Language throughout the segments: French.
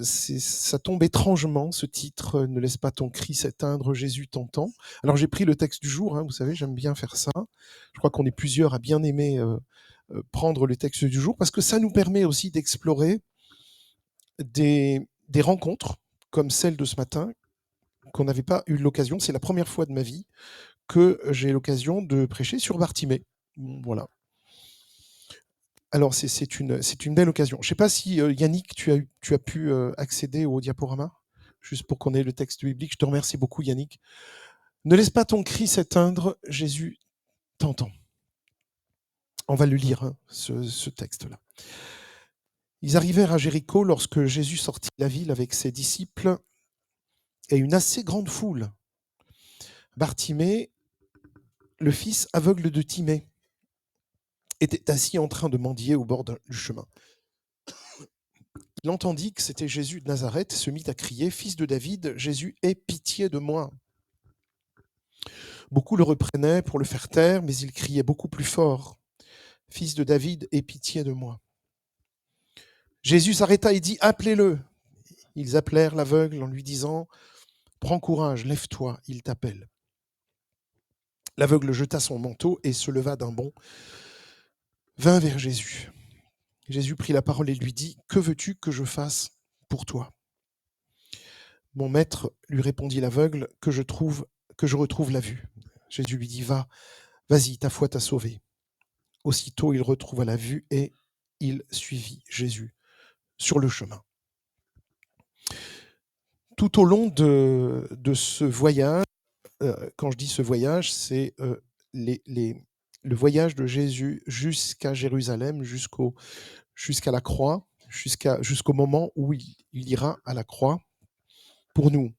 ça tombe étrangement, ce titre, Ne laisse pas ton cri s'éteindre, Jésus t'entend. Alors j'ai pris le texte du jour, hein, vous savez, j'aime bien faire ça. Je crois qu'on est plusieurs à bien aimer prendre le texte du jour, parce que ça nous permet aussi d'explorer des rencontres comme celle de ce matin, qu'on n'avait pas eu l'occasion. C'est la première fois de ma vie que j'ai l'occasion de prêcher sur Bartimée. Voilà. Alors c'est une belle occasion. Je ne sais pas si Yannick, tu as pu accéder au diaporama, juste pour qu'on ait le texte biblique. Je te remercie beaucoup, Yannick. Ne laisse pas ton cri s'éteindre, Jésus t'entend. On va le lire, hein, ce texte-là. Ils arrivèrent à Jéricho lorsque Jésus sortit de la ville avec ses disciples et une assez grande foule. Bartimée, le fils aveugle de Timée, était assis en train de mendier au bord du chemin. Il entendit que c'était Jésus de Nazareth et se mit à crier « Fils de David, Jésus, aie pitié de moi !» Beaucoup le reprenaient pour le faire taire, mais il criait beaucoup plus fort « Fils de David, aie pitié de moi !» Jésus s'arrêta et dit « Appelez-le !» Ils appelèrent l'aveugle en lui disant « Prends courage, lève-toi, il t'appelle. » L'aveugle jeta son manteau et se leva d'un bond, vint vers Jésus. Jésus prit la parole et lui dit « Que veux-tu que je fasse pour toi ?» Mon maître, lui répondit l'aveugle, que je retrouve la vue. Jésus lui dit, vas-y, ta foi t'a sauvé. Aussitôt, il retrouva la vue et il suivit Jésus sur le chemin. Tout au long de ce voyage, quand je dis ce voyage, c'est le voyage de Jésus jusqu'à Jérusalem, jusqu'à la croix, jusqu'au moment où il ira à la croix pour nous.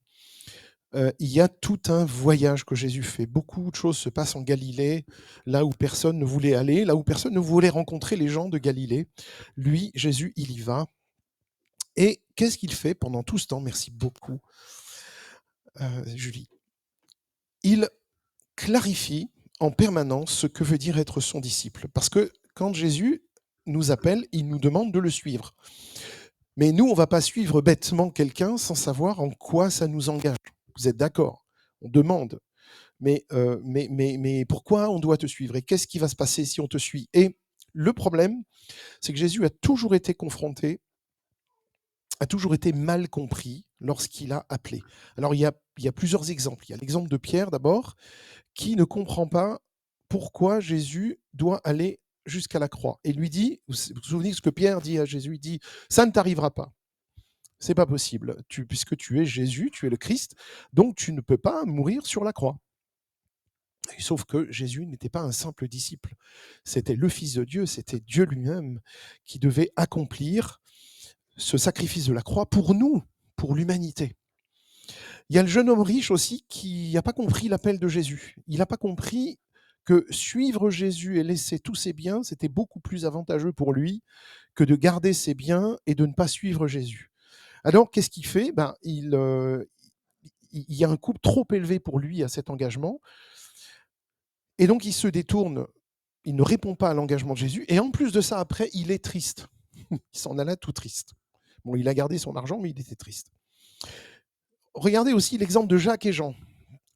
Il y a tout un voyage que Jésus fait. Beaucoup de choses se passent en Galilée, là où personne ne voulait aller, là où personne ne voulait rencontrer les gens de Galilée. Lui, Jésus, il y va. Et qu'est-ce qu'il fait pendant tout ce temps? Merci beaucoup, Julie. Il clarifie en permanence ce que veut dire être son disciple. Parce que quand Jésus nous appelle, il nous demande de le suivre. Mais nous, on ne va pas suivre bêtement quelqu'un sans savoir en quoi ça nous engage. Vous êtes d'accord? On demande. Mais pourquoi on doit te suivre? Et qu'est-ce qui va se passer si on te suit? Et le problème, c'est que Jésus a toujours été confronté, a toujours été mal compris lorsqu'il a appelé. Alors, il y a plusieurs exemples. Il y a l'exemple de Pierre, d'abord, qui ne comprend pas pourquoi Jésus doit aller jusqu'à la croix. Et lui dit, vous vous souvenez de ce que Pierre dit à Jésus? Il dit, ça ne t'arrivera pas. C'est pas possible. Puisque tu es Jésus, tu es le Christ, donc tu ne peux pas mourir sur la croix. Sauf que Jésus n'était pas un simple disciple. C'était le Fils de Dieu, c'était Dieu lui-même qui devait accomplir ce sacrifice de la croix pour nous, pour l'humanité. Il y a le jeune homme riche aussi qui n'a pas compris l'appel de Jésus. Il n'a pas compris que suivre Jésus et laisser tous ses biens, c'était beaucoup plus avantageux pour lui que de garder ses biens et de ne pas suivre Jésus. Alors, qu'est-ce qu'il fait? Il y a un coût trop élevé pour lui à cet engagement. Et donc, il se détourne, il ne répond pas à l'engagement de Jésus. Et en plus de ça, après, il est triste. Il s'en alla tout triste. Bon, il a gardé son argent, mais il était triste. Regardez aussi l'exemple de Jacques et Jean,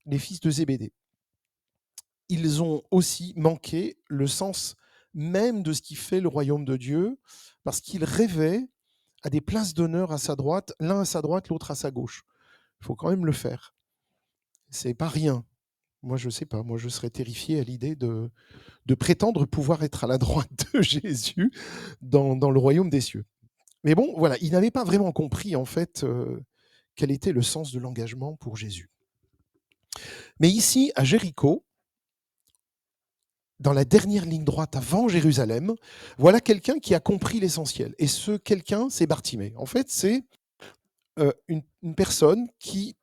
les fils de Zébédée. Ils ont aussi manqué le sens même de ce qui fait le royaume de Dieu, parce qu'ils rêvaient à des places d'honneur à sa droite, l'un à sa droite, l'autre à sa gauche. Il faut quand même le faire. C'est pas rien. Moi, je sais pas. Moi, je serais terrifié à l'idée de prétendre pouvoir être à la droite de Jésus dans le royaume des cieux. Mais bon, voilà, il n'avait pas vraiment compris, en fait, quel était le sens de l'engagement pour Jésus. Mais ici, à Jéricho, dans la dernière ligne droite avant Jérusalem, voilà quelqu'un qui a compris l'essentiel. Et ce quelqu'un, c'est Bartimée. En fait, c'est une personne qui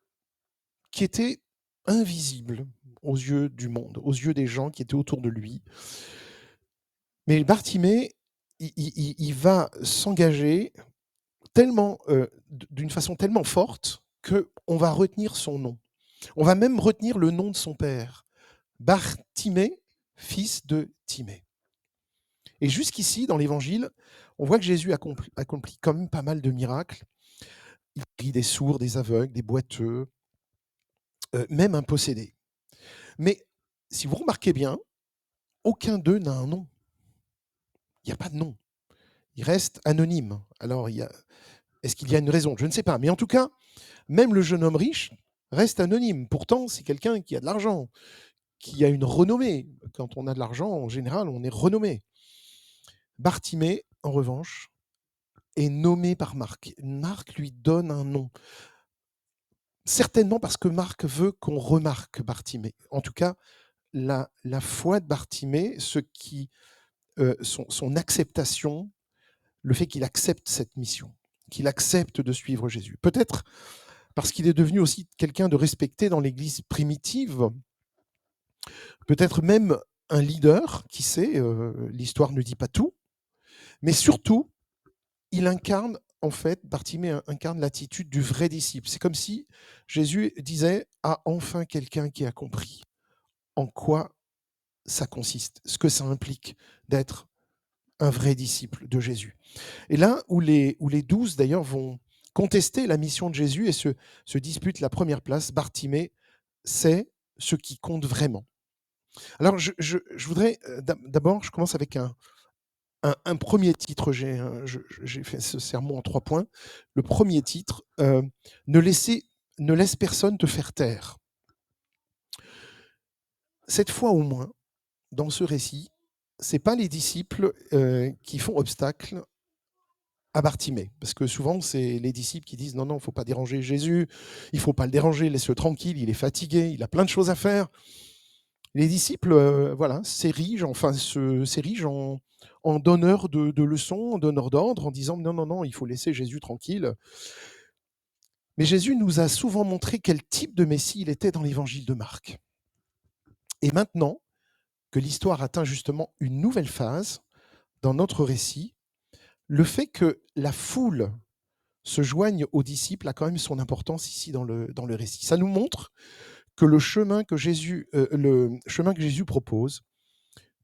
était invisible aux yeux du monde, aux yeux des gens qui étaient autour de lui. Mais Bartimée, il va s'engager tellement, d'une façon tellement forte qu'on va retenir son nom. On va même retenir le nom de son père, Bartimée, fils de Timée. Et jusqu'ici, dans l'Évangile, on voit que Jésus accomplit quand même pas mal de miracles. Il guérit des sourds, des aveugles, des boiteux, même un possédé. Mais si vous remarquez bien, aucun d'eux n'a un nom. Il n'y a pas de nom. Ils restent anonymes. Alors, est-ce qu'il y a une raison? Je ne sais pas. Mais en tout cas, même le jeune homme riche reste anonyme. Pourtant, c'est quelqu'un qui a de l'argent, qui a une renommée. Quand on a de l'argent, en général, on est renommé. Bartimée, en revanche, est nommé par Marc. Marc lui donne un nom. Certainement parce que Marc veut qu'on remarque Bartimée. En tout cas, la foi de Bartimée, son acceptation, le fait qu'il accepte cette mission, qu'il accepte de suivre Jésus. Peut-être parce qu'il est devenu aussi quelqu'un de respecté dans l'Église primitive, peut-être même un leader, qui sait, l'histoire ne dit pas tout, mais surtout, il incarne, en fait, Bartimée incarne l'attitude du vrai disciple. C'est comme si Jésus disait: ah, enfin quelqu'un qui a compris en quoi ça consiste, ce que ça implique d'être un vrai disciple de Jésus. Et là où les 12 d'ailleurs vont contester la mission de Jésus et se disputent la première place, Bartimée sait ce qui compte vraiment. Alors je voudrais d'abord, je commence avec un premier titre. J'ai fait ce sermon en 3 points. Le premier titre, ne laisse personne te faire taire. Cette fois au moins, dans ce récit, c'est pas les disciples qui font obstacle à Bartimée, parce que souvent c'est les disciples qui disent non, il ne faut pas déranger Jésus, il ne faut pas le déranger, laisse-le tranquille, il est fatigué, il a plein de choses à faire. Les disciples, voilà, s'érigent en donneurs de leçons, en donneurs d'ordre, en disant non, il faut laisser Jésus tranquille. Mais Jésus nous a souvent montré quel type de Messie il était dans l'évangile de Marc. Et maintenant que l'histoire atteint justement une nouvelle phase dans notre récit, le fait que la foule se joigne aux disciples a quand même son importance ici dans le récit. Ça nous montre que le chemin que Jésus propose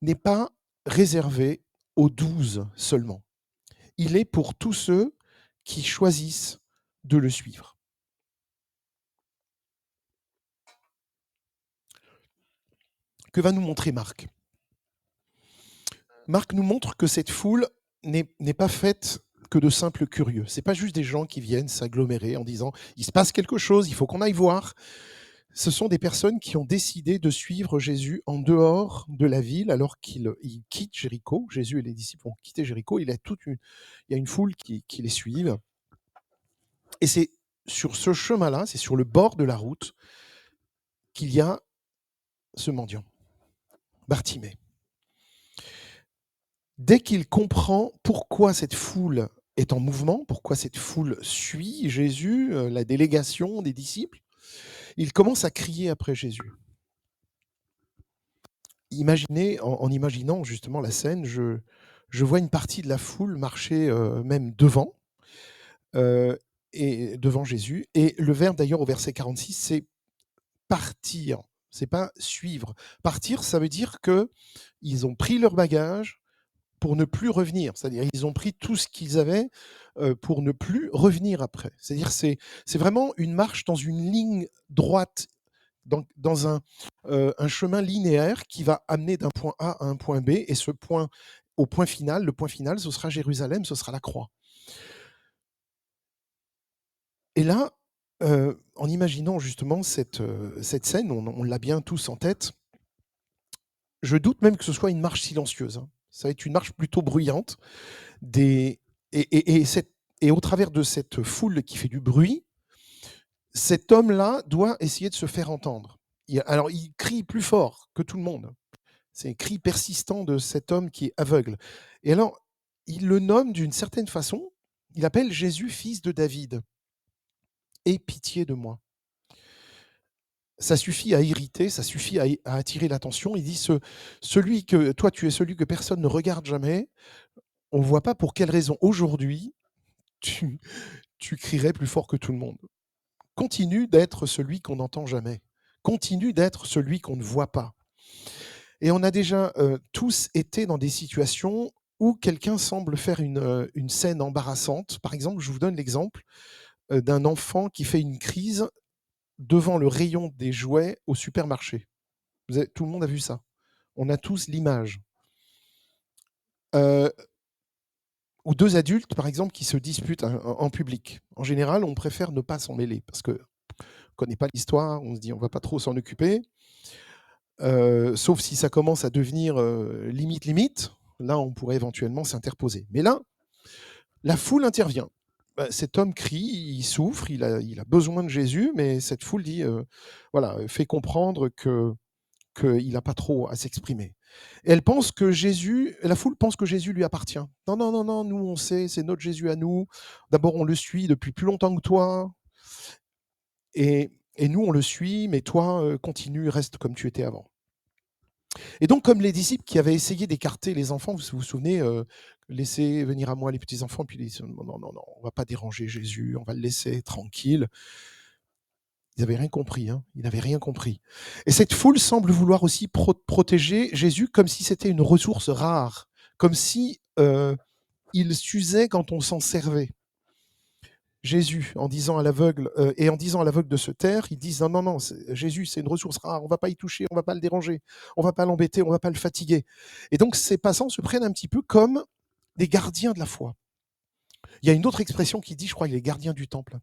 n'est pas réservé aux 12 seulement. Il est pour tous ceux qui choisissent de le suivre. Que va nous montrer Marc? Marc nous montre que cette foule n'est pas faite que de simples curieux. Ce n'est pas juste des gens qui viennent s'agglomérer en disant « il se passe quelque chose, il faut qu'on aille voir ». Ce sont des personnes qui ont décidé de suivre Jésus en dehors de la ville alors qu'il quitte Jéricho. Jésus et les disciples ont quitté Jéricho. Il y a une foule qui les suit. Et c'est sur ce chemin-là, c'est sur le bord de la route qu'il y a ce mendiant, Bartimée. Dès qu'il comprend pourquoi cette foule est en mouvement, pourquoi cette foule suit Jésus, la délégation des disciples, il commence à crier après Jésus. Imaginez, en imaginant justement la scène, je vois une partie de la foule marcher même devant, et devant Jésus. Et le verbe d'ailleurs au verset 46, c'est partir, c'est pas suivre. Partir, ça veut dire qu'ils ont pris leur bagage pour ne plus revenir. C'est-à-dire ils ont pris tout ce qu'ils avaient pour ne plus revenir après. C'est-à-dire c'est vraiment une marche dans une ligne droite, dans un chemin linéaire qui va amener d'un point A à un point B, et ce point, au point final, le point final, ce sera Jérusalem, ce sera la croix. Et là, en imaginant justement cette scène, on l'a bien tous en tête, je doute même que ce soit une marche silencieuse, hein. Ça va être une marche plutôt bruyante. Et au travers de cette foule qui fait du bruit, cet homme-là doit essayer de se faire entendre. Alors, il crie plus fort que tout le monde. C'est un cri persistant de cet homme qui est aveugle. Et alors, il le nomme d'une certaine façon, il appelle Jésus fils de David. Aie pitié de moi. Ça suffit à irriter, ça suffit à attirer l'attention. Il dit toi, tu es celui que personne ne regarde jamais. On ne voit pas pour quelle raison aujourd'hui tu crierais plus fort que tout le monde. Continue d'être celui qu'on n'entend jamais. Continue d'être celui qu'on ne voit pas. Et on a déjà tous été dans des situations où quelqu'un semble faire une scène embarrassante. Par exemple, je vous donne l'exemple d'un enfant qui fait une crise devant le rayon des jouets au supermarché. Tout le monde a vu ça. On a tous l'image. Heu, ou 2 adultes, par exemple, qui se disputent en public. En général, on préfère ne pas s'en mêler parce qu'on ne connaît pas l'histoire, on se dit: «On va pas trop s'en occuper». Sauf si ça commence à devenir, limite, là, on pourrait éventuellement s'interposer. Mais là, la foule intervient. Bah, cet homme crie, il souffre, il a besoin de Jésus, mais cette foule dit, voilà, fait comprendre qu'il n'a pas trop à s'exprimer. Et la foule pense que Jésus lui appartient. Non, non, non, non, nous on sait, c'est notre Jésus à nous. D'abord, on le suit depuis plus longtemps que toi, et nous on le suit, mais toi, continue, reste comme tu étais avant. Et donc, comme les disciples qui avaient essayé d'écarter les enfants, vous vous souvenez, laissez venir à moi les petits enfants, puis ils disent non, non, non, non, on va pas déranger Jésus, on va le laisser tranquille. Ils n'avaient rien compris, hein, ils n'avaient rien compris. Et cette foule semble vouloir aussi protéger Jésus comme si c'était une ressource rare, comme si il s'usait quand on s'en servait. Jésus, en disant à l'aveugle, en disant à l'aveugle de se taire, ils disent non, non, non, Jésus, c'est une ressource rare, on ne va pas y toucher, on ne va pas le déranger, on ne va pas l'embêter, on ne va pas le fatiguer. Et donc ces passants se prennent un petit peu comme des gardiens de la foi. Il y a une autre expression qui dit, je crois, les gardiens du temple, hein,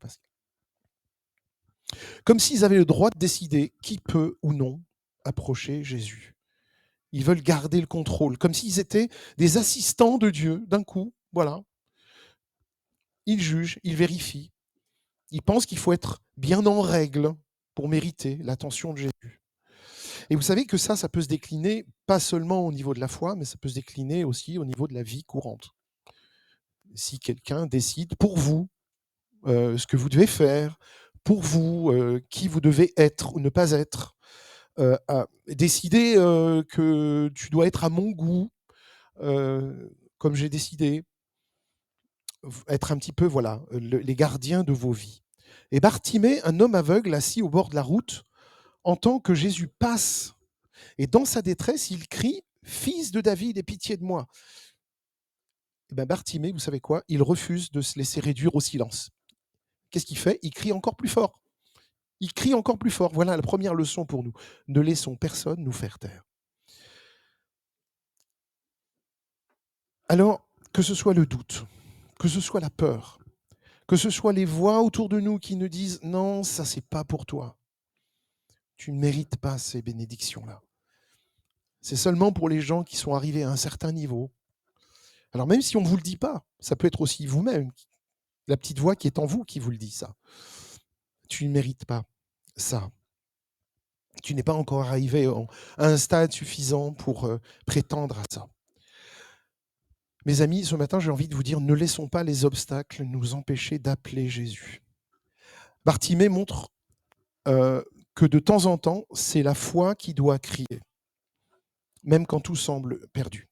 comme s'ils avaient le droit de décider qui peut ou non approcher Jésus. Ils veulent garder le contrôle, comme s'ils étaient des assistants de Dieu, d'un coup, voilà. Ils jugent, ils vérifient. Ils pensent qu'il faut être bien en règle pour mériter l'attention de Jésus. Et vous savez que ça peut se décliner pas seulement au niveau de la foi, mais ça peut se décliner aussi au niveau de la vie courante. Si quelqu'un décide pour vous ce que vous devez faire, pour vous qui vous devez être ou ne pas être, décider que tu dois être à mon goût, comme j'ai décidé, être un petit peu voilà les gardiens de vos vies. Et Bartimée, un homme aveugle assis au bord de la route, entend que Jésus passe. Et dans sa détresse, il crie: Fils de David, aie pitié de moi. Et ben Bartimée, vous savez quoi? Il refuse de se laisser réduire au silence. Qu'est-ce qu'il fait? Il crie encore plus fort. Il crie encore plus fort. Voilà la première leçon pour nous. Ne laissons personne nous faire taire. Alors, que ce soit le doute, que ce soit la peur, que ce soit les voix autour de nous qui nous disent non, ça c'est pas pour toi. Tu ne mérites pas ces bénédictions-là. C'est seulement pour les gens qui sont arrivés à un certain niveau. Alors même si on ne vous le dit pas, ça peut être aussi vous-même, la petite voix qui est en vous qui vous le dit ça. Tu ne mérites pas ça. Tu n'es pas encore arrivé à un stade suffisant pour prétendre à ça. Mes amis, ce matin, j'ai envie de vous dire, ne laissons pas les obstacles nous empêcher d'appeler Jésus. Bartimée montre que de temps en temps, c'est la foi qui doit crier, même quand tout semble perdu.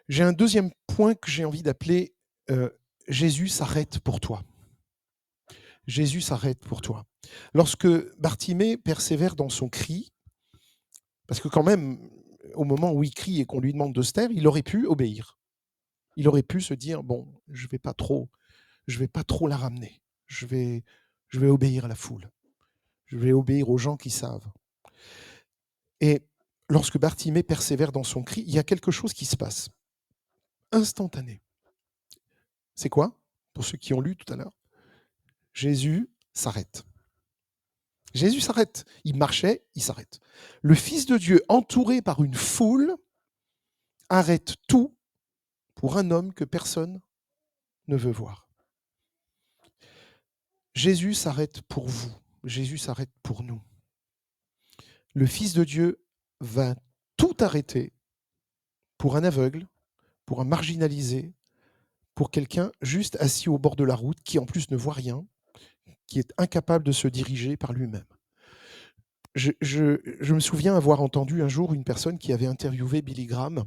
J'ai un deuxième point que j'ai envie d'appeler Jésus s'arrête pour toi. Jésus s'arrête pour toi. Lorsque Bartimée persévère dans son cri, parce que quand même, au moment où il crie et qu'on lui demande de se taire, il aurait pu obéir. Il aurait pu se dire bon, je vais pas trop la ramener. Je vais obéir à la foule. Je vais obéir aux gens qui savent. Et lorsque Bartimée persévère dans son cri, il y a quelque chose qui se passe. Instantané. C'est quoi? Pour ceux qui ont lu tout à l'heure, Jésus s'arrête. Jésus s'arrête. Il marchait, il s'arrête. Le Fils de Dieu, entouré par une foule, arrête tout pour un homme que personne ne veut voir. Jésus s'arrête pour vous. Jésus s'arrête pour nous. Le Fils de Dieu va tout arrêter pour un aveugle, pour un marginalisé, pour quelqu'un juste assis au bord de la route qui en plus ne voit rien, qui est incapable de se diriger par lui-même. Je me souviens avoir entendu un jour une personne qui avait interviewé Billy Graham,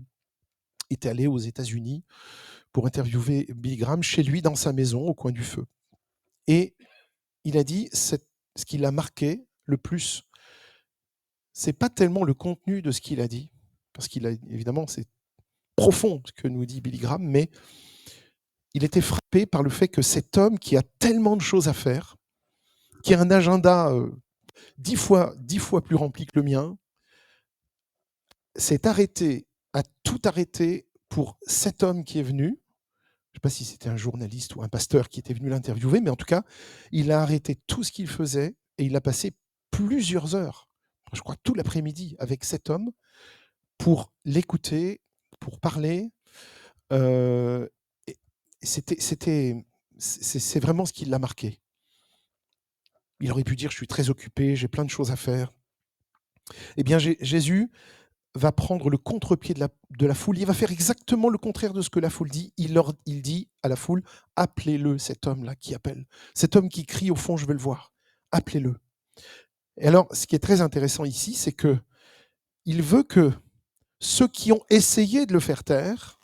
était allé aux États-Unis pour interviewer Billy Graham chez lui dans sa maison au coin du feu. Et il a dit ce qui l'a marqué le plus, c'est pas tellement le contenu de ce qu'il a dit, parce qu'il a évidemment c'est profond ce que nous dit Billy Graham, mais il était frappé par le fait que cet homme qui a tellement de choses à faire, qui a un agenda 10 fois plus rempli que le mien, s'est arrêté, a tout arrêté pour cet homme qui est venu. Je ne sais pas si c'était un journaliste ou un pasteur qui était venu l'interviewer, mais en tout cas, il a arrêté tout ce qu'il faisait et il a passé plusieurs heures, je crois tout l'après-midi, avec cet homme pour l'écouter, pour parler. Et c'est vraiment ce qui l'a marqué. Il aurait pu dire: «Je suis très occupé, j'ai plein de choses à faire». Eh bien, Jésus va prendre le contre-pied de la foule. Il va faire exactement le contraire de ce que la foule dit. Il dit à la foule: «Appelez-le, cet homme-là qui appelle. Cet homme qui crie au fond, je veux le voir. Appelez-le». Et alors, ce qui est très intéressant ici, c'est qu'il veut que ceux qui ont essayé de le faire taire,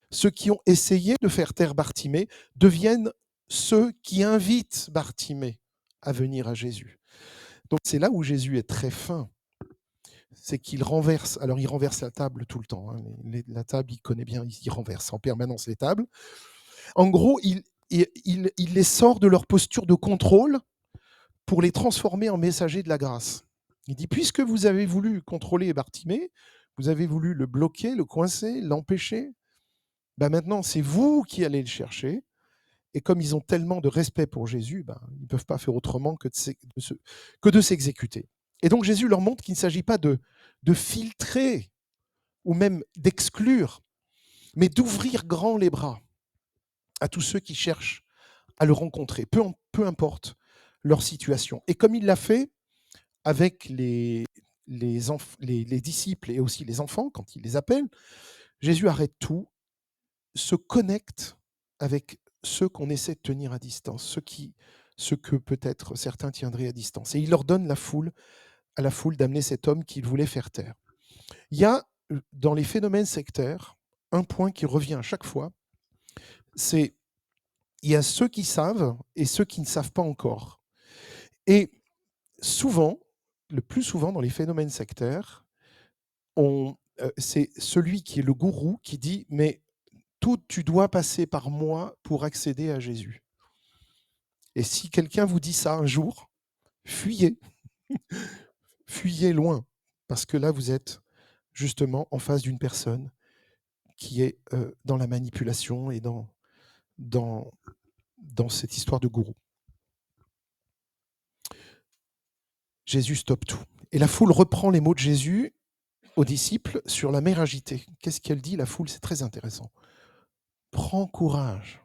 ceux qui ont essayé de faire taire Bartimée, deviennent ceux qui invitent Bartimée à venir à Jésus. Donc c'est là où Jésus est très fin. C'est qu'il renverse, alors il renverse la table tout le temps, hein, la table, il connaît bien, il renverse en permanence les tables. En gros, il les sort de leur posture de contrôle pour les transformer en messagers de la grâce. Il dit: puisque vous avez voulu contrôler Bartimée, vous avez voulu le bloquer, le coincer, l'empêcher, ben maintenant c'est vous qui allez le chercher. Et comme ils ont tellement de respect pour Jésus, ben, ils ne peuvent pas faire autrement que de s'exécuter. Et donc Jésus leur montre qu'il ne s'agit pas de filtrer ou même d'exclure, mais d'ouvrir grand les bras à tous ceux qui cherchent à le rencontrer, peu importe leur situation. Et comme il l'a fait avec les disciples et aussi les enfants, quand il les appelle, Jésus arrête tout, se connecte avec ceux qu'on essaie de tenir à distance, ceux que peut-être certains tiendraient à distance. Et il leur donne à la foule d'amener cet homme qu'il voulait faire taire. Il y a, dans les phénomènes sectaires, un point qui revient à chaque fois, c'est il y a ceux qui savent et ceux qui ne savent pas encore. Et souvent, le plus souvent dans les phénomènes sectaires, c'est celui qui est le gourou qui dit « mais tout, tu dois passer par moi pour accéder à Jésus ». Et si quelqu'un vous dit ça un jour, fuyez, fuyez loin, parce que là, vous êtes justement en face d'une personne qui est dans la manipulation et dans cette histoire de gourou. Jésus stoppe tout. Et la foule reprend les mots de Jésus aux disciples sur la mer agitée. Qu'est-ce qu'elle dit, la foule? C'est très intéressant. Prends courage.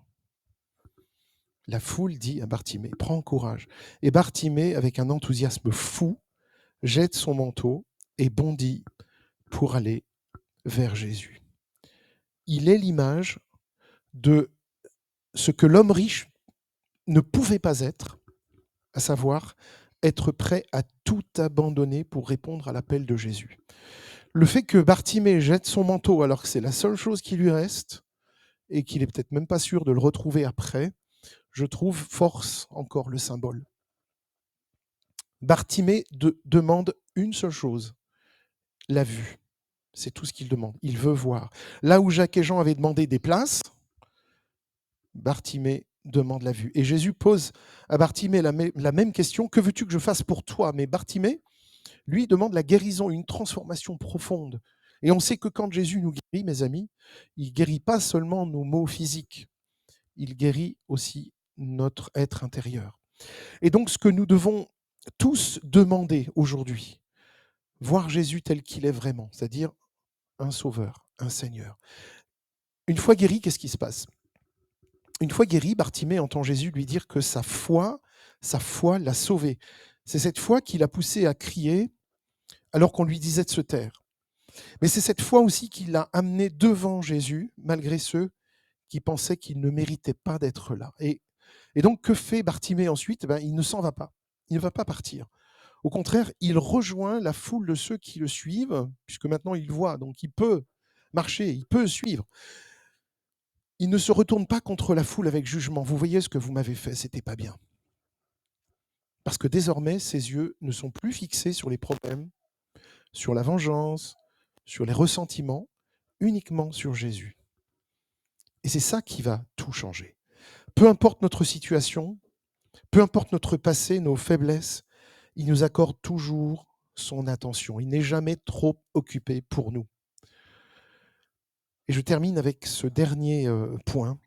La foule dit à Bartimée, prends courage. Et Bartimée, avec un enthousiasme fou, jette son manteau et bondit pour aller vers Jésus. Il est l'image de ce que l'homme riche ne pouvait pas être, à savoir être prêt à tout abandonner pour répondre à l'appel de Jésus. Le fait que Bartimée jette son manteau alors que c'est la seule chose qui lui reste et qu'il est peut-être même pas sûr de le retrouver après, je trouve force encore le symbole. Bartimée demande une seule chose, la vue. C'est tout ce qu'il demande. Il veut voir. Là où Jacques et Jean avaient demandé des places, Bartimée demande la vue. Et Jésus pose à Bartimée la même question. Que veux-tu que je fasse pour toi? Mais Bartimée, lui, demande la guérison, une transformation profonde. Et on sait que quand Jésus nous guérit, mes amis, il ne guérit pas seulement nos maux physiques, il guérit aussi notre être intérieur. Et donc, ce que nous devons tous demander aujourd'hui, voir Jésus tel qu'il est vraiment, c'est-à-dire un sauveur, un Seigneur. Une fois guéri, qu'est-ce qui se passe? Une fois guéri, Bartimée entend Jésus lui dire que sa foi l'a sauvé. C'est cette foi qui l'a poussé à crier alors qu'on lui disait de se taire. Mais c'est cette foi aussi qui l'a amené devant Jésus, malgré ceux qui pensaient qu'il ne méritait pas d'être là. Et donc, que fait Bartimée ensuite? Il ne s'en va pas. Il ne va pas partir. Au contraire, il rejoint la foule de ceux qui le suivent, puisque maintenant il voit, donc il peut marcher, il peut suivre. Il ne se retourne pas contre la foule avec jugement. Vous voyez ce que vous m'avez fait, c'était pas bien. Parce que désormais, ses yeux ne sont plus fixés sur les problèmes, sur la vengeance, sur les ressentiments, uniquement sur Jésus. Et c'est ça qui va tout changer. Peu importe notre situation, peu importe notre passé, nos faiblesses, il nous accorde toujours son attention. Il n'est jamais trop occupé pour nous. Et je termine avec ce dernier point.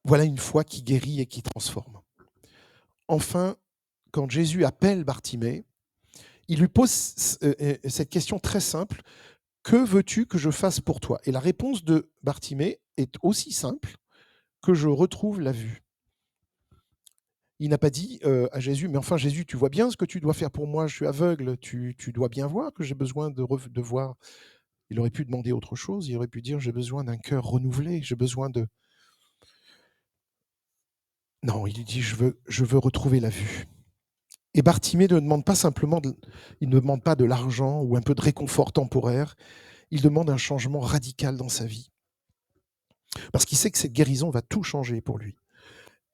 Voilà une foi qui guérit et qui transforme. Enfin, quand Jésus appelle Bartimée, il lui pose cette question très simple: que veux-tu que je fasse pour toi? Et la réponse de Bartimée est aussi simple: que je retrouve la vue. Il n'a pas dit à Jésus: mais enfin Jésus, tu vois bien ce que tu dois faire pour moi, je suis aveugle, tu dois bien voir que j'ai besoin de voir. Il aurait pu demander autre chose, il aurait pu dire: j'ai besoin d'un cœur renouvelé, j'ai besoin de... Non, il lui dit: je veux retrouver la vue. Et Bartimée ne demande pas simplement il ne demande pas de l'argent ou un peu de réconfort temporaire, il demande un changement radical dans sa vie. Parce qu'il sait que cette guérison va tout changer pour lui.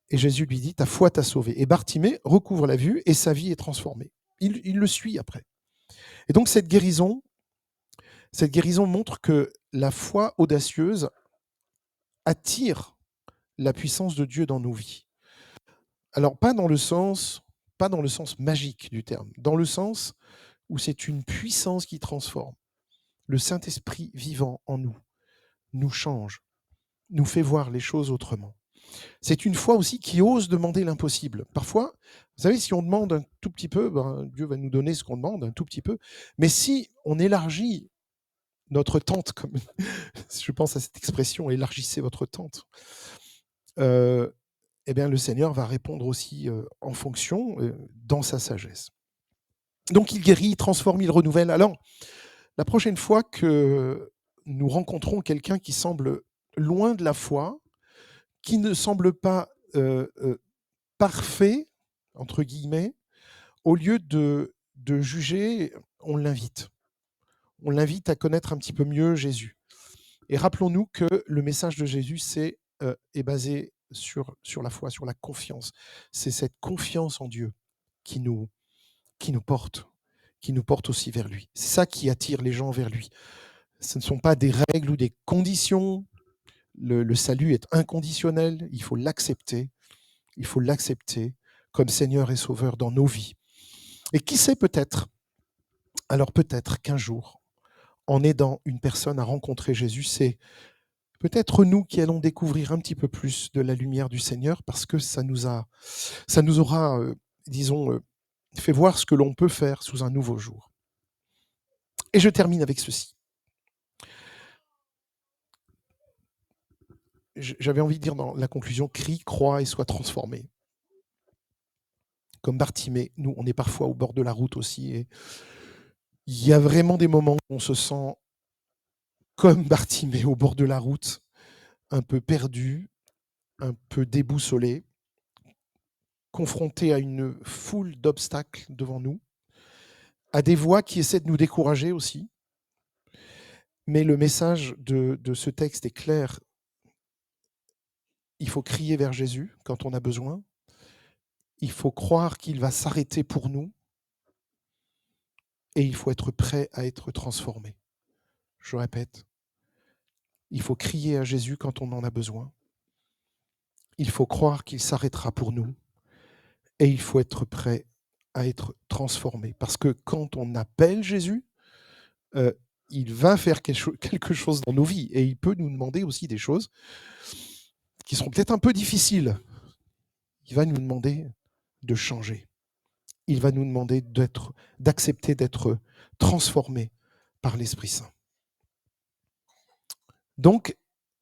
Et Jésus lui dit: ta foi t'a sauvé. Et Bartimée recouvre la vue et sa vie est transformée. Il le suit après. Et donc cette guérison montre que la foi audacieuse attire la puissance de Dieu dans nos vies. Alors pas dans le sens magique du terme, dans le sens où c'est une puissance qui transforme. Le Saint-Esprit vivant en nous nous change, nous fait voir les choses autrement. C'est une foi aussi qui ose demander l'impossible. Parfois, vous savez, si on demande un tout petit peu, Dieu va nous donner ce qu'on demande, un tout petit peu. Mais si on élargit notre tente, comme je pense à cette expression, élargissez votre tente, eh bien, le Seigneur va répondre aussi en fonction, dans sa sagesse. Donc il guérit, il transforme, il renouvelle. Alors, la prochaine fois que nous rencontrons quelqu'un qui semble loin de la foi, qui ne semble pas parfait, entre guillemets, au lieu de juger, on l'invite. On l'invite à connaître un petit peu mieux Jésus. Et rappelons-nous que le message de Jésus est basé sur la foi, sur la confiance. C'est cette confiance en Dieu qui nous porte, aussi vers lui. C'est ça qui attire les gens vers lui. Ce ne sont pas des règles ou des conditions. Le salut est inconditionnel, il faut l'accepter. Il faut l'accepter comme Seigneur et Sauveur dans nos vies. Et qui sait, peut-être qu'un jour, en aidant une personne à rencontrer Jésus, c'est peut-être nous qui allons découvrir un petit peu plus de la lumière du Seigneur, parce que ça nous aura, fait voir ce que l'on peut faire sous un nouveau jour. Et je termine avec ceci. J'avais envie de dire dans la conclusion: crie, crois et sois transformé. Comme Bartimée, nous, on est parfois au bord de la route aussi, et il y a vraiment des moments où on se sent comme Bartimée au bord de la route, un peu perdu, un peu déboussolé, confronté à une foule d'obstacles devant nous, à des voix qui essaient de nous décourager aussi. Mais le message de ce texte est clair. Il faut crier vers Jésus quand on a besoin. Il faut croire qu'il va s'arrêter pour nous. Et il faut être prêt à être transformé. Je répète, il faut crier à Jésus quand on en a besoin. Il faut croire qu'il s'arrêtera pour nous. Et il faut être prêt à être transformé. Parce que quand on appelle Jésus, il va faire quelque chose dans nos vies. Et il peut nous demander aussi des choses qui seront peut-être un peu difficiles. Il va nous demander de changer. Il va nous demander d'accepter d'être transformé par l'Esprit Saint. Donc,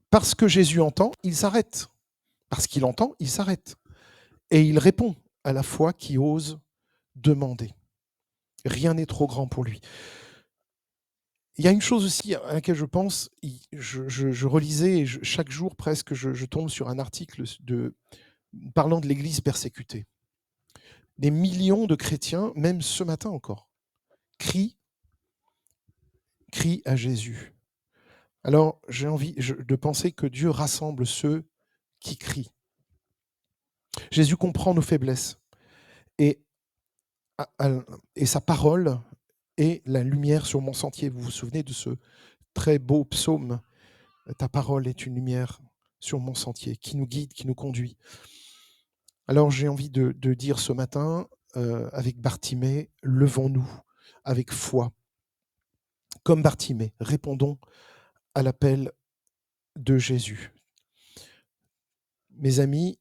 parce que Jésus entend, il s'arrête. Parce qu'il entend, il s'arrête. Et il répond à la foi qui ose demander. Rien n'est trop grand pour lui. Il y a une chose aussi à laquelle je pense, je relisais, et chaque jour presque, je tombe sur un article parlant de l'Église persécutée. Des millions de chrétiens, même ce matin encore, crient à Jésus. Alors j'ai envie de penser que Dieu rassemble ceux qui crient. Jésus comprend nos faiblesses et sa parole est la lumière sur mon sentier. Vous vous souvenez de ce très beau psaume Ta parole est une lumière sur mon sentier, qui nous guide, qui nous conduit. Alors j'ai envie de dire ce matin, avec Bartimée, levons-nous avec foi. Comme Bartimée, répondons à l'appel de Jésus. Mes amis,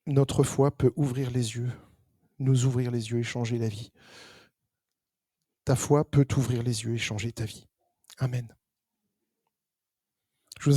notre foi peut ouvrir les yeux, nous ouvrir les yeux et changer la vie. Ta foi peut t'ouvrir les yeux et changer ta vie. Amen.